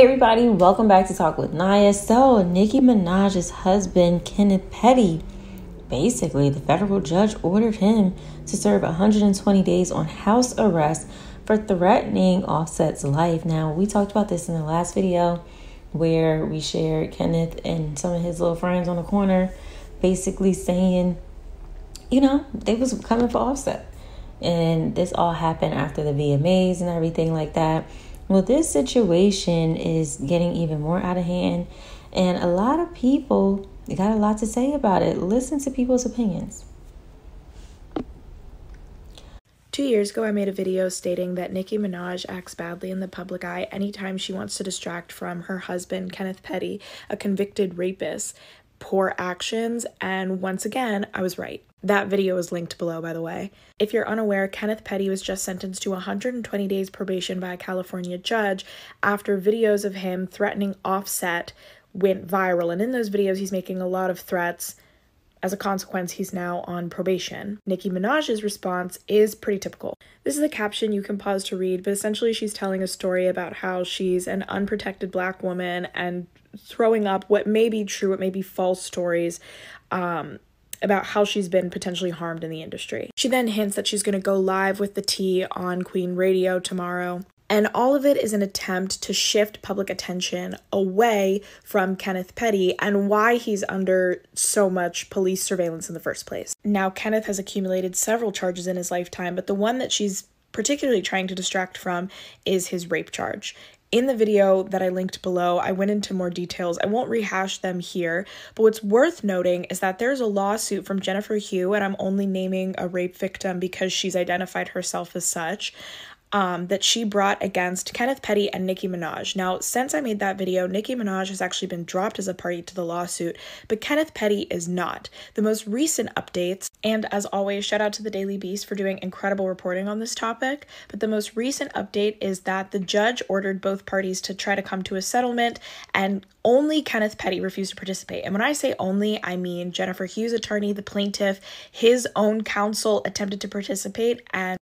Hey everybody, welcome back to Talk With Nia. So, Nicki Minaj's husband, Kenneth Petty, basically the federal judge ordered him to serve 120 days on house arrest for threatening Offset's life. Now, we talked about this in the last video where we shared Kenneth and some of his little friends on the corner basically saying, they was coming for Offset. And this all happened after the VMAs and everything like that. Well, this situation is getting even more out of hand, and a lot of people got a lot to say about it. Listen to people's opinions. 2 years ago, I made a video stating that Nicki Minaj acts badly in the public eye anytime she wants to distract from her husband, Kenneth Petty, a convicted rapist, poor actions, and once again, I was right. That video is linked below, by the way. If you're unaware, Kenneth Petty was just sentenced to 120 days probation by a California judge after videos of him threatening Offset went viral. And in those videos, he's making a lot of threats. As a consequence, he's now on probation. Nicki Minaj's response is pretty typical. This is a caption you can pause to read, but essentially she's telling a story about how she's an unprotected Black woman and throwing up what may be true, what may be false stories, about how she's been potentially harmed in the industry. She then hints that she's going to go live with the tea on Queen Radio tomorrow. And all of it is an attempt to shift public attention away from Kenneth Petty and why he's under so much police surveillance in the first place. Now, Kenneth has accumulated several charges in his lifetime, but the one that she's particularly trying to distract from is his rape charge. In the video that I linked below, I went into more details. I won't rehash them here, but what's worth noting is that there's a lawsuit from Jennifer Hugh, and I'm only naming a rape victim because she's identified herself as such, that she brought against Kenneth Petty and Nicki Minaj. Now, since I made that video, Nicki Minaj has actually been dropped as a party to the lawsuit, but Kenneth Petty is not. The most recent updates, and as always, shout out to the Daily Beast for doing incredible reporting on this topic, but the most recent update is that the judge ordered both parties to try to come to a settlement, and only Kenneth Petty refused to participate. And when I say only, I mean Jennifer Hugh's attorney, the plaintiff, his own counsel attempted to participate and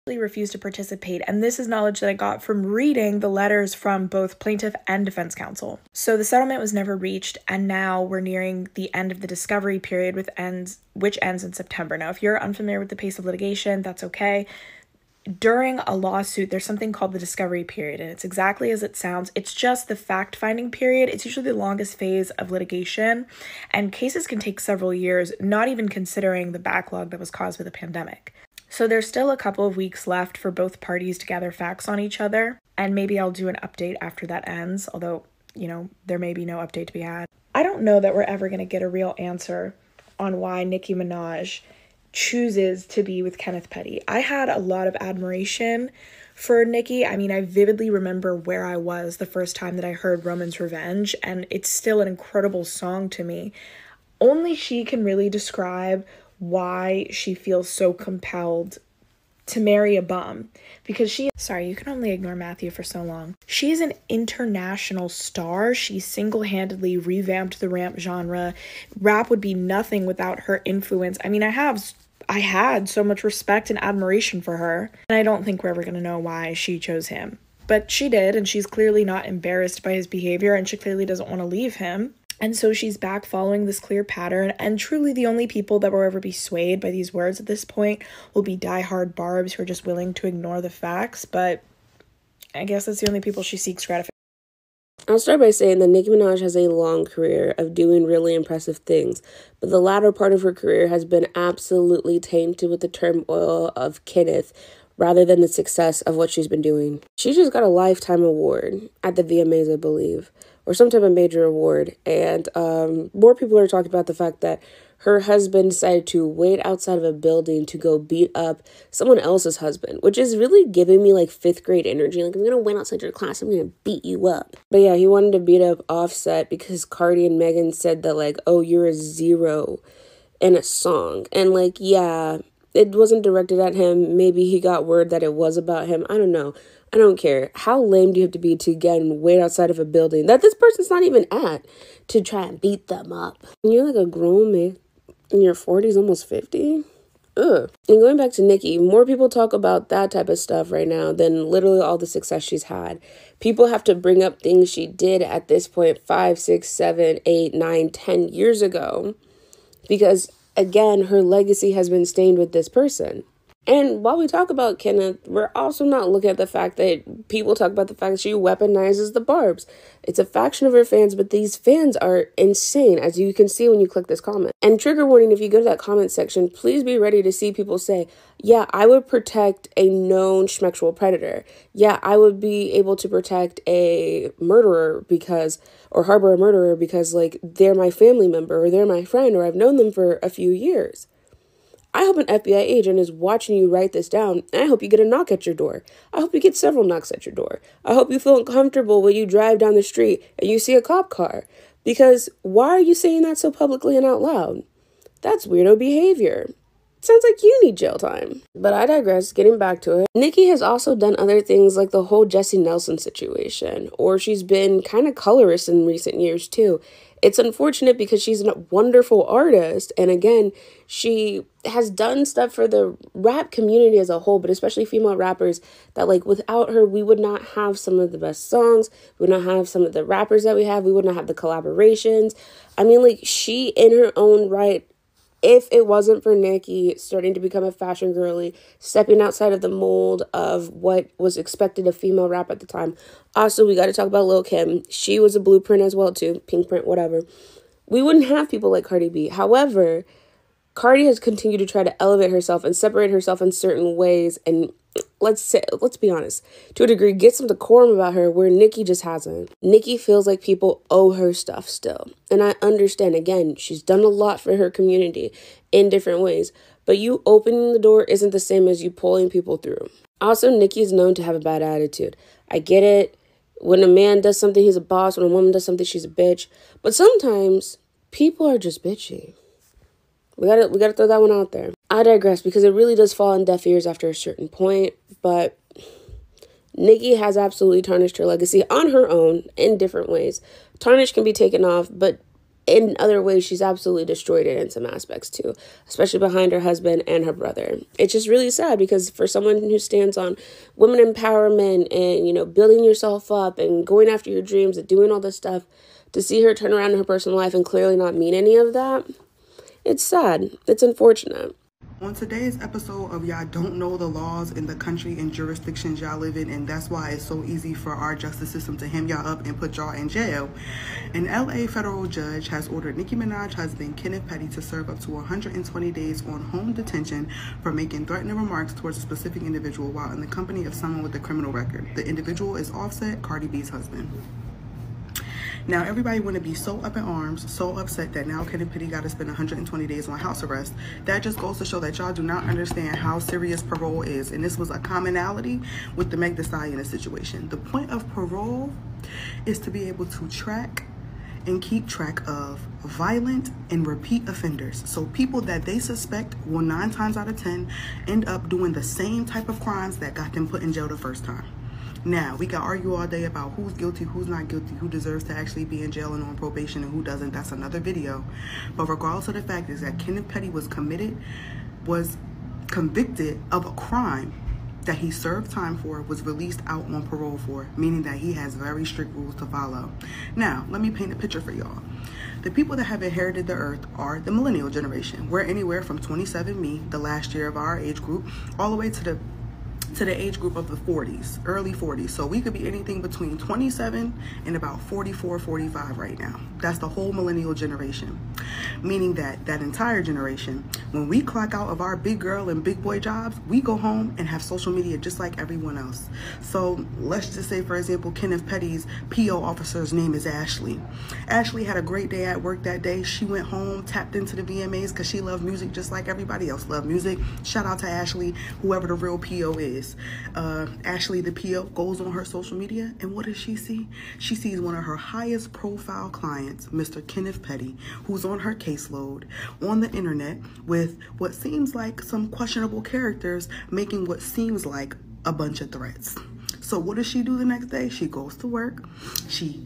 refused to participate, and this is knowledge that I got from reading the letters from both plaintiff and defense counsel. So the settlement was never reached, and now we're nearing the end of the discovery period, which ends in September. Now, if you're unfamiliar with the pace of litigation, that's okay. During a lawsuit, there's something called the discovery period, and it's exactly as it sounds. It's just the fact-finding period. It's usually the longest phase of litigation, and cases can take several years, not even considering the backlog that was caused by the pandemic. So there's still a couple of weeks left for both parties to gather facts on each other, and maybe I'll do an update after that ends, although, there may be no update to be had. I don't know that we're ever going to get a real answer on why Nicki Minaj chooses to be with Kenneth Petty. I had a lot of admiration for Nicki. I mean, I vividly remember where I was the first time that I heard Roman's Revenge, and it's still an incredible song to me. Only she can really describe why she feels so compelled to marry a bum, because you can only ignore Matthew for so long. She's an international star. She single-handedly revamped the rap genre. Rap would be nothing without her influence. I mean, I had so much respect and admiration for her, and I don't think we're ever going to know why she chose him. But she did, and she's clearly not embarrassed by his behavior, and she clearly doesn't want to leave him. And so she's back following this clear pattern, and truly the only people that will ever be swayed by these words at this point will be diehard barbs who are just willing to ignore the facts, but I guess that's the only people she seeks gratification. I'll start by saying that Nicki Minaj has a long career of doing really impressive things, but the latter part of her career has been absolutely tainted with the turmoil of Kenneth rather than the success of what she's been doing. She just got a Lifetime award at the VMAs, I believe, or some type of major award, and more people are talking about the fact that her husband decided to wait outside of a building to go beat up someone else's husband, which is really giving me like 5th grade energy. Like, I'm going to wait outside your class. I'm going to beat you up. But yeah, he wanted to beat up Offset because Cardi and Megan said that like, oh, you're a 0 in a song. And like, yeah, it wasn't directed at him. Maybe he got word that it was about him. I don't know. I don't care. How lame do you have to be to again wait outside of a building that this person's not even at to try and beat them up? And you're like a grown man in your 40s, almost 50. Ugh. And going back to Nicki, more people talk about that type of stuff right now than literally all the success she's had. People have to bring up things she did at this point 5, 6, 7, 8, 9, 10 years ago. Because, again, her legacy has been stained with this person. And while we talk about Kenneth, we're also not looking at the fact that people talk about the fact that she weaponizes the barbs. It's a faction of her fans, but these fans are insane, as you can see when you click this comment. And trigger warning, if you go to that comment section, please be ready to see people say, yeah, I would protect a known schmexual predator. Yeah, I would be able to protect a murderer or harbor a murderer because, like, they're my family member or they're my friend or I've known them for a few years. I hope an FBI agent is watching you write this down, and I hope you get a knock at your door. I hope you get several knocks at your door. I hope you feel uncomfortable when you drive down the street and you see a cop car. Because why are you saying that so publicly and out loud? That's weirdo behavior. Sounds like you need jail time. But I digress, getting back to it. Nicki has also done other things like the whole Jessie Nelson situation, or she's been kind of colorist in recent years too. It's unfortunate because she's a wonderful artist, and again, she has done stuff for the rap community as a whole, but especially female rappers, that like without her, we would not have some of the best songs, we would not have some of the rappers that we have, we would not have the collaborations. I mean, like, she in her own right, if it wasn't for Nicki starting to become a fashion girly, stepping outside of the mold of what was expected of female rap at the time. Also, we got to talk about Lil' Kim. She was a blueprint as well, too. Pink print, whatever. We wouldn't have people like Cardi B. However, Cardi has continued to try to elevate herself and separate herself in certain ways and let's be honest, to a degree, get some decorum about her where Nicki just hasn't. Nicki feels like people owe her stuff still. And I understand, again, she's done a lot for her community in different ways. But you opening the door isn't the same as you pulling people through. Also, Nicki is known to have a bad attitude. I get it. When a man does something, he's a boss. When a woman does something, she's a bitch. But sometimes people are just bitchy. We gotta throw that one out there. I digress because it really does fall on deaf ears after a certain point, but Nicki has absolutely tarnished her legacy on her own in different ways. Tarnish can be taken off, but in other ways, she's absolutely destroyed it in some aspects too, especially behind her husband and her brother. It's just really sad because for someone who stands on women empowerment and, you know, building yourself up and going after your dreams and doing all this stuff, to see her turn around in her personal life and clearly not mean any of that, it's sad. It's unfortunate. On today's episode of Y'all Don't Know the Laws in the Country and Jurisdictions Y'all Live in, and that's why it's so easy for our justice system to hem y'all up and put y'all in jail. An LA federal judge has ordered Nicki Minaj's husband, Kenneth Petty, to serve up to 120 days on home detention for making threatening remarks towards a specific individual while in the company of someone with a criminal record. The individual is Offset, Cardi B's husband. Now, everybody want to be so up in arms, so upset that now Kenneth Petty got to spend 120 days on house arrest. That just goes to show that y'all do not understand how serious parole is. And this was a commonality with the Meg Thee Stallion situation. The point of parole is to be able to track and keep track of violent and repeat offenders. So people that they suspect will 9 times out of 10 end up doing the same type of crimes that got them put in jail the first time. Now, we can argue all day about who's guilty, who's not guilty, who deserves to actually be in jail and on probation and who doesn't. That's another video. But regardless of the fact is that Kenneth Petty was convicted of a crime that he served time for, was released out on parole for, meaning that he has very strict rules to follow. Now, let me paint a picture for y'all. The people that have inherited the earth are the millennial generation. We're anywhere from 27, me, the last year of our age group, all the way to the age group of the 40s, early 40s. So we could be anything between 27 and about 44, 45 right now. That's the whole millennial generation. Meaning that that entire generation, when we clock out of our big girl and big boy jobs, we go home and have social media just like everyone else. So let's just say, for example, Kenneth Petty's PO officer's name is Ashley. Ashley had a great day at work that day. She went home, tapped into the VMAs because she loved music just like everybody else loved music. Shout out to Ashley, whoever the real PO is. Ashley, the PO, goes on her social media, and what does she see? She sees one of her highest profile clients, Mr. Kenneth Petty, who's on her caseload on the internet with what seems like some questionable characters making what seems like a bunch of threats. So what does she do the next day? She goes to work. She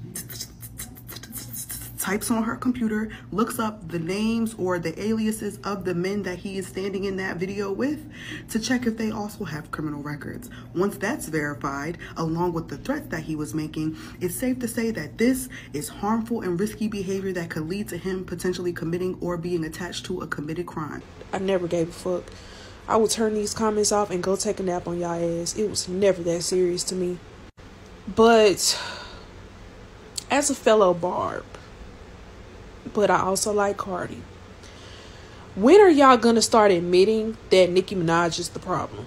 types on her computer, looks up the names or the aliases of the men that he is standing in that video with to check if they also have criminal records. Once that's verified, along with the threats that he was making, it's safe to say that this is harmful and risky behavior that could lead to him potentially committing or being attached to a committed crime. I never gave a fuck. I would turn these comments off and go take a nap on y'all ass. It was never that serious to me. But as a fellow Barb, but I also like Cardi, when are y'all gonna start admitting that Nicki Minaj is the problem?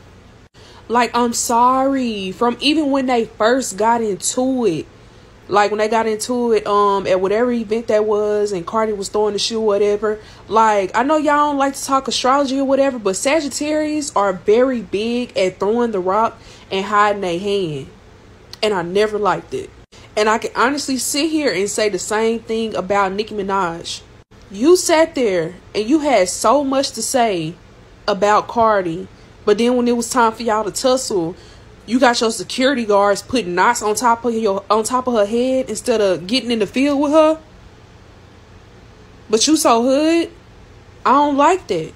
Like, I'm sorry, from even when they first got into it, like when they got into it at whatever event that was and Cardi was throwing the shoe, whatever, like, I know y'all don't like to talk astrology or whatever, but Sagittarius are very big at throwing the rock and hiding their hand, and I never liked it. And I can honestly sit here and say the same thing about Nicki Minaj. You sat there and you had so much to say about Cardi, but then when it was time for y'all to tussle, you got your security guards putting knots on top of her head instead of getting in the field with her. But you so hood. I don't like that.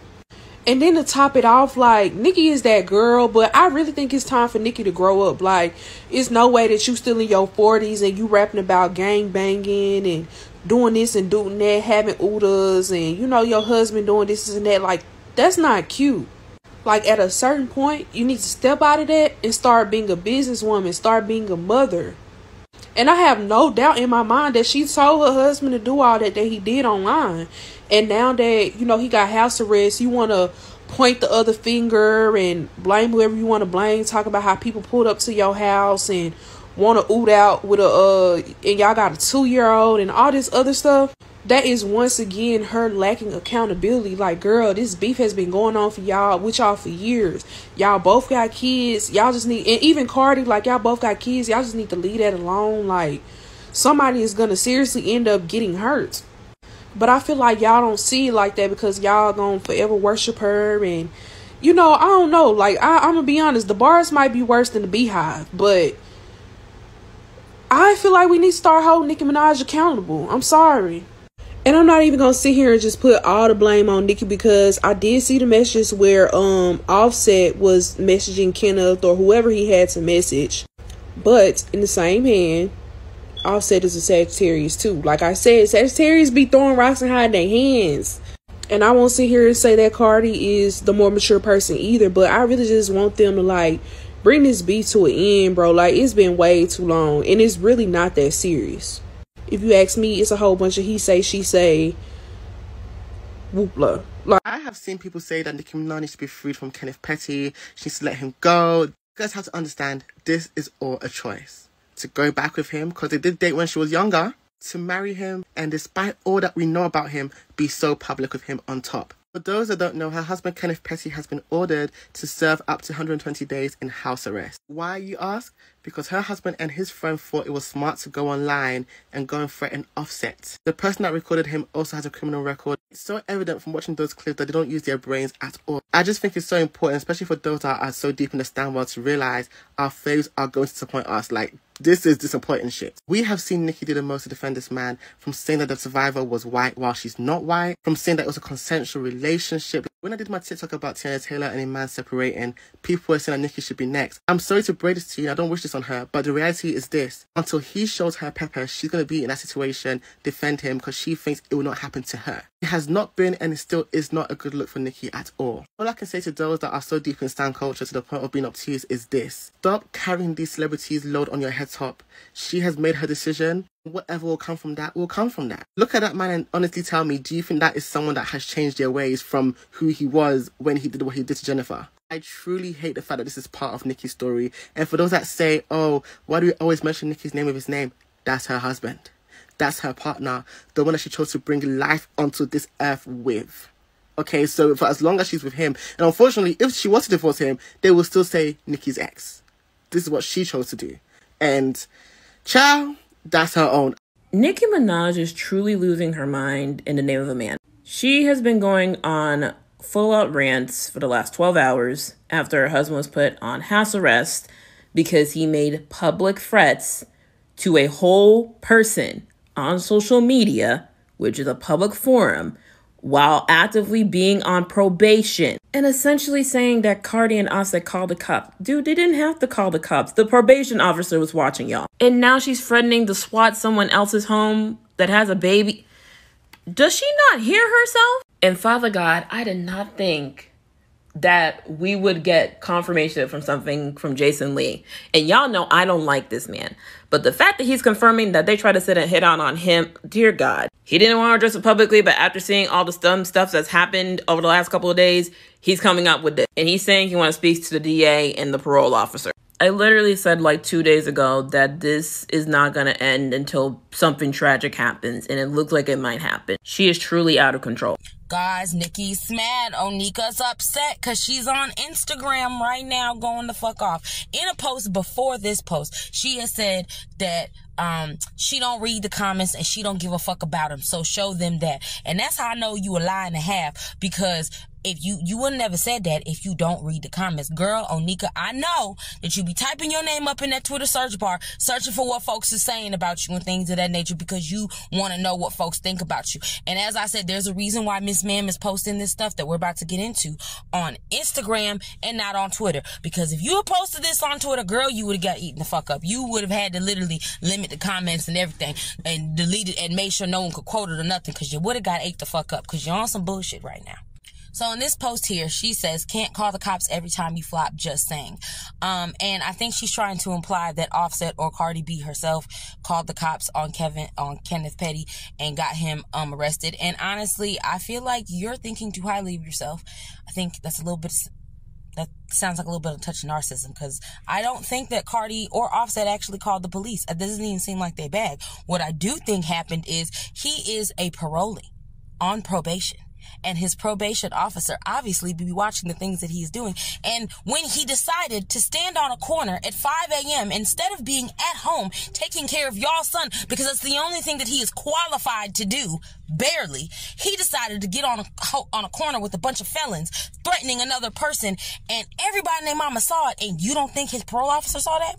And then to top it off, like, Nicki is that girl, but I really think it's time for Nicki to grow up. Like, it's no way that you still in your 40s and you rapping about gang banging and doing this and doing that, having oodahs, and, you know, your husband doing this and that. Like, that's not cute. Like, at a certain point, you need to step out of that and start being a businesswoman, start being a mother. And I have no doubt in my mind that she told her husband to do all that he did online. And now that, you know, he got house arrest, you want to point the other finger and blame whoever you want to blame, talk about how people pulled up to your house and want to oot out with and y'all got a 2-year-old and all this other stuff. That is once again her lacking accountability. Like, girl, this beef has been going on for y'all for years. Y'all both got kids. Y'all just need, and even Cardi, like, y'all both got kids. Y'all just need to leave that alone. Like, somebody is gonna seriously end up getting hurt. But I feel like y'all don't see it like that because y'all gonna forever worship her. And, you know, I don't know. Like, I'm gonna be honest, the bars might be worse than the Beehive, but I feel like we need to start holding Nicki Minaj accountable. I'm sorry. And I'm not even going to sit here and just put all the blame on Nicki, because I did see the messages where Offset was messaging Kenneth or whoever he had to message. But in the same hand, Offset is a Sagittarius too. Like I said, Sagittarius be throwing rocks and hiding their hands. And I won't sit here and say that Cardi is the more mature person either, but I really just want them to, like, bring this beef to an end, bro. Like, it's been way too long and it's really not that serious. If you ask me, it's a whole bunch of he say, she say, whoopla. Like, I have seen people say that Nicki Minaj needs to be freed from Kenneth Petty. She needs to let him go. You guys have to understand, this is all a choice. To go back with him, because they did date when she was younger, to marry him, and despite all that we know about him, be so public with him on top. For those that don't know, her husband Kenneth Petty has been ordered to serve up to 120 days in house arrest. Why, you ask? Because her husband and his friend thought it was smart to go online and go and threaten Offset. The person that recorded him also has a criminal record. It's so evident from watching those clips that they don't use their brains at all. I just think it's so important, especially for those that are so deep in the stand world, to realise our faves are going to disappoint us. Like, this is disappointing shit. We have seen Nicki do the most to defend this man, from saying that the survivor was white while she's not white, from saying that it was a consensual relationship. When I did my TikTok about Tiana Taylor and a man separating, people were saying that Nicki should be next. I'm sorry to break this to you, I don't wish this on her, but the reality is this: until he shows her pepper, she's going to be in that situation, defend him, because she thinks it will not happen to her. It has not been, and it still is not, a good look for Nicki at all. All I can say to those that are so deep in stan culture to the point of being obtuse is this: stop carrying these celebrities' load on your head top. She has made her decision. Whatever will come from that will come from that. Look at that man and honestly tell me, do you think that is someone that has changed their ways from who he was when he did what he did to Jennifer? I truly hate the fact that this is part of Nicki's story. And for those that say, oh, why do we always mention Nicki's name with his name? That's her husband. That's her partner. The one that she chose to bring life onto this earth with. Okay, so for as long as she's with him, and unfortunately, if she was to divorce him, they will still say Nicki's ex. This is what she chose to do. And, ciao, that's her own. Nicki Minaj is truly losing her mind in the name of a man. She has been going on full-out rants for the last 12 hours after her husband was put on house arrest because he made public threats to a whole person on social media which is a public forum, while actively being on probation, and essentially saying that Cardi and Offset called the cops. Dude, they didn't have to call the cops. The probation officer was watching y'all. And now she's threatening to SWAT someone else's home that has a baby. Does she not hear herself? And Father God, I did not think that we would get confirmation from something from Jason Lee. And y'all know I don't like this man. But the fact that he's confirming that they try to sit and hit on him, dear God. He didn't want to address it publicly, but after seeing all the stuff that's happened over the last couple of days, he's coming up with this. And he's saying he wants to speak to the DA and the parole officer. I literally said like 2 days ago that this is not going to end until something tragic happens. And it looks like it might happen. She is truly out of control. Guys, Nicki's mad. Onika's upset because she's on Instagram right now going the fuck off. In a post before this post, she has said that she don't read the comments and she don't give a fuck about them. So show them that. And that's how I know you a lie and a half, because if you would never said that if you don't read the comments. Girl, Onika, I know that you be typing your name up in that Twitter search bar, searching for what folks are saying about you and things of that nature, because you want to know what folks think about you. And as I said, there's a reason why Miss Ma'am is posting this stuff that we're about to get into on Instagram and not on Twitter. Because if you had posted this on Twitter, girl, you would have got eaten the fuck up. You would have had to literally limit the comments and everything and delete it and make sure no one could quote it or nothing, because you would have got ate the fuck up because you're on some bullshit right now. So in this post here, she says, can't call the cops every time you flop, just saying. And I think she's trying to imply that Offset or Cardi B herself called the cops on Kenneth Petty and got him arrested. And honestly, I feel like you're thinking too highly of yourself. I think that sounds like a little bit of a touch of narcissism, because I don't think that Cardi or Offset actually called the police. It doesn't even seem like they bag. What I do think happened is he is a parolee on probation. And his probation officer obviously be watching the things that he's doing. And when he decided to stand on a corner at 5 a.m. instead of being at home taking care of y'all's son, because that's the only thing that he is qualified to do, barely, he decided to get on a corner with a bunch of felons, threatening another person, and everybody and their mama saw it. And you don't think his parole officer saw that?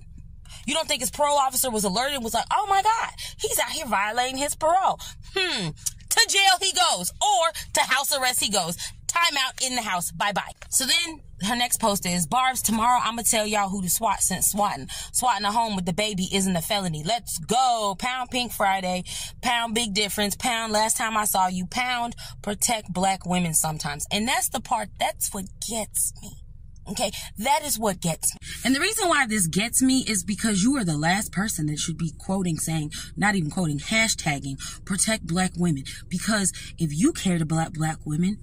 You don't think his parole officer was alerted and was like, oh my God, he's out here violating his parole. To jail he goes, or to house arrest he goes. Time out in the house. Bye-bye. So then her next post is, Barbs, tomorrow I'm going to tell y'all who to SWAT since swatting a home with the baby isn't a felony. Let's go. Pound Pink Friday. Pound Big Difference. Pound Last Time I Saw You. Pound Protect Black Women sometimes. And that's the part, that's what gets me. Okay, that is what gets me. And the reason why this gets me is because you are the last person that should be quoting, saying, not even quoting, hashtagging, protect black women. Because if you cared about black women,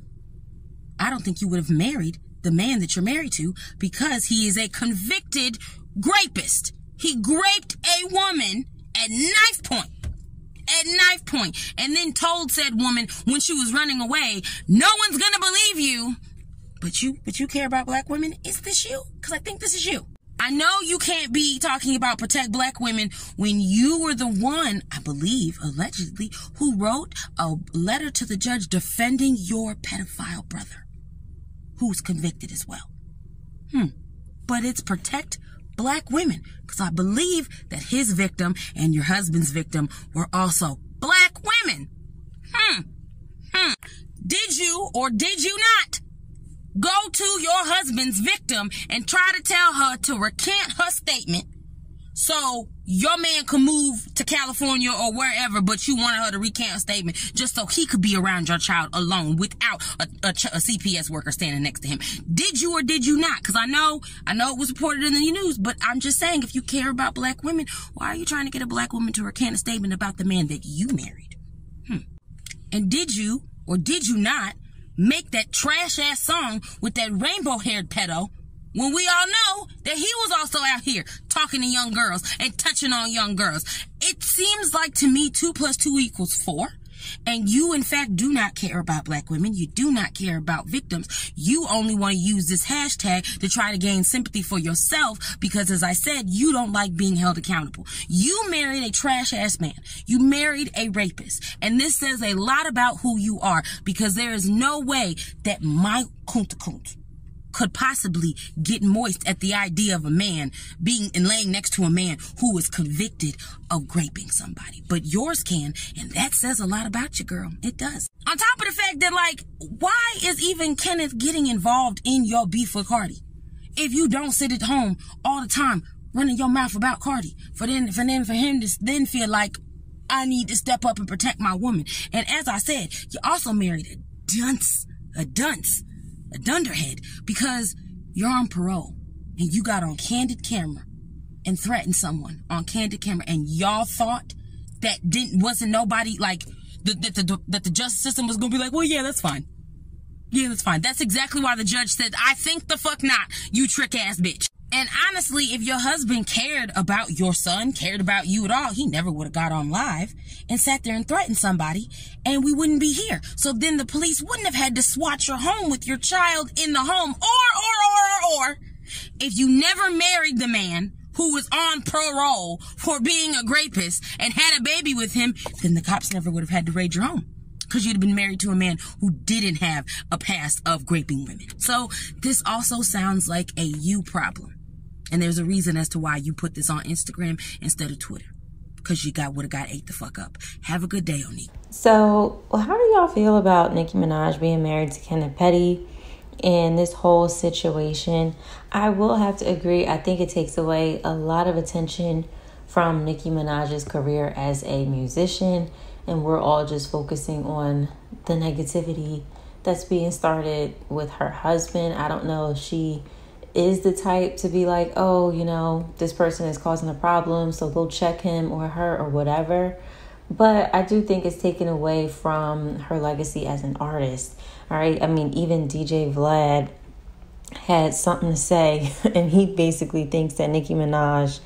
I don't think you would have married the man that you're married to, because he is a convicted rapist. He raped a woman at knife point. And then told said woman when she was running away, no one's gonna believe you. But you care about black women? Is this you? Because I think this is you. I know you can't be talking about protect black women when you were the one, I believe, allegedly, who wrote a letter to the judge defending your pedophile brother, who's convicted as well. But it's protect black women, because I believe that his victim and your husband's victim were also black women. Did you or did you not go to your husband's victim and try to tell her to recant her statement so your man could move to California or wherever, but you wanted her to recant her statement just so he could be around your child alone without a CPS worker standing next to him? Did you or did you not? Because I know it was reported in the news, but I'm just saying, if you care about black women, why are you trying to get a black woman to recant a statement about the man that you married? And did you or did you not make that trash-ass song with that rainbow-haired pedo when we all know that he was also out here talking to young girls and touching on young girls? It seems like to me 2 + 2 = 4. And you, in fact, do not care about black women. You do not care about victims. You only want to use this hashtag to try to gain sympathy for yourself because, as I said, you don't like being held accountable. You married a trash-ass man. You married a rapist. And this says a lot about who you are, because there is no way that my kunt could possibly get moist at the idea of a man being and laying next to a man who is convicted of raping somebody. But yours can, and that says a lot about you, girl. It does. On top of the fact that, like, why is even Kenneth getting involved in your beef with Cardi? If you don't sit at home all the time running your mouth about Cardi, for him to then feel like, I need to step up and protect my woman. And as I said, you also married a dunderhead, because you're on parole and you got on candid camera and threatened someone on candid camera, and y'all thought that wasn't nobody, like, that the justice system was gonna be like, well, yeah, that's fine. Yeah, that's fine. That's exactly why the judge said, I think the fuck not, you trick ass bitch. And honestly, if your husband cared about your son, cared about you at all, he never would have got on live and sat there and threatened somebody, and we wouldn't be here. So then the police wouldn't have had to swat your home with your child in the home. Or, if you never married the man who was on parole for being a rapist and had a baby with him, then the cops never would have had to raid your home, because you'd have been married to a man who didn't have a past of raping women. So this also sounds like a you problem. And there's a reason as to why you put this on Instagram instead of Twitter. Because you would have got ate the fuck up. Have a good day, Onik. So, how do y'all feel about Nicki Minaj being married to Kenneth Petty and this whole situation? I will have to agree. I think it takes away a lot of attention from Nicki Minaj's career as a musician. And we're all just focusing on the negativity that's being started with her husband. I don't know if she is the type to be like, oh, you know, this person is causing a problem, so go check him or her or whatever. But I do think it's taken away from her legacy as an artist. All right. I mean, even DJ Vlad had something to say, and he basically thinks that Nicki Minaj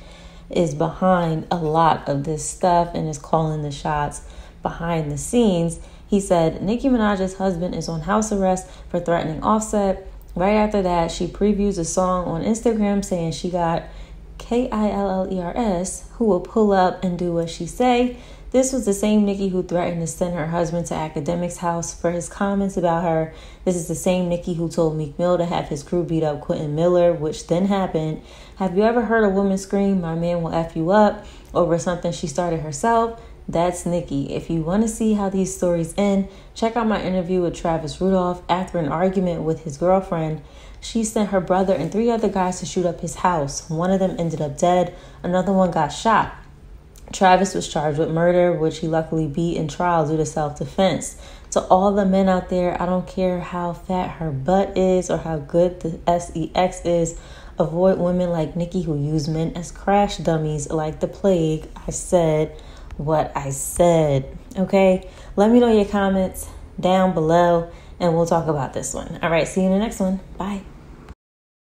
is behind a lot of this stuff and is calling the shots behind the scenes. He said Nicki Minaj's husband is on house arrest for threatening Offset. Right after that, she previews a song on Instagram saying she got Killers who will pull up and do what she say. This was the same Nicki who threatened to send her husband to Academic's house for his comments about her. This is the same Nicki who told Meek Mill to have his crew beat up Quentin Miller, which then happened. Have you ever heard a woman scream, "My man will F you up," over something she started herself? That's Nicki. If you want to see how these stories end, check out my interview with Travis Rudolph. After an argument with his girlfriend, she sent her brother and 3 other guys to shoot up his house. One of them ended up dead. Another one got shot. Travis was charged with murder, which he luckily beat in trial due to self-defense. To all the men out there, I don't care how fat her butt is or how good the sex is, avoid women like Nicki who use men as crash dummies like the plague. I said what I said. Okay, let me know your comments down below and we'll talk about this one. All right, see you in the next one. Bye.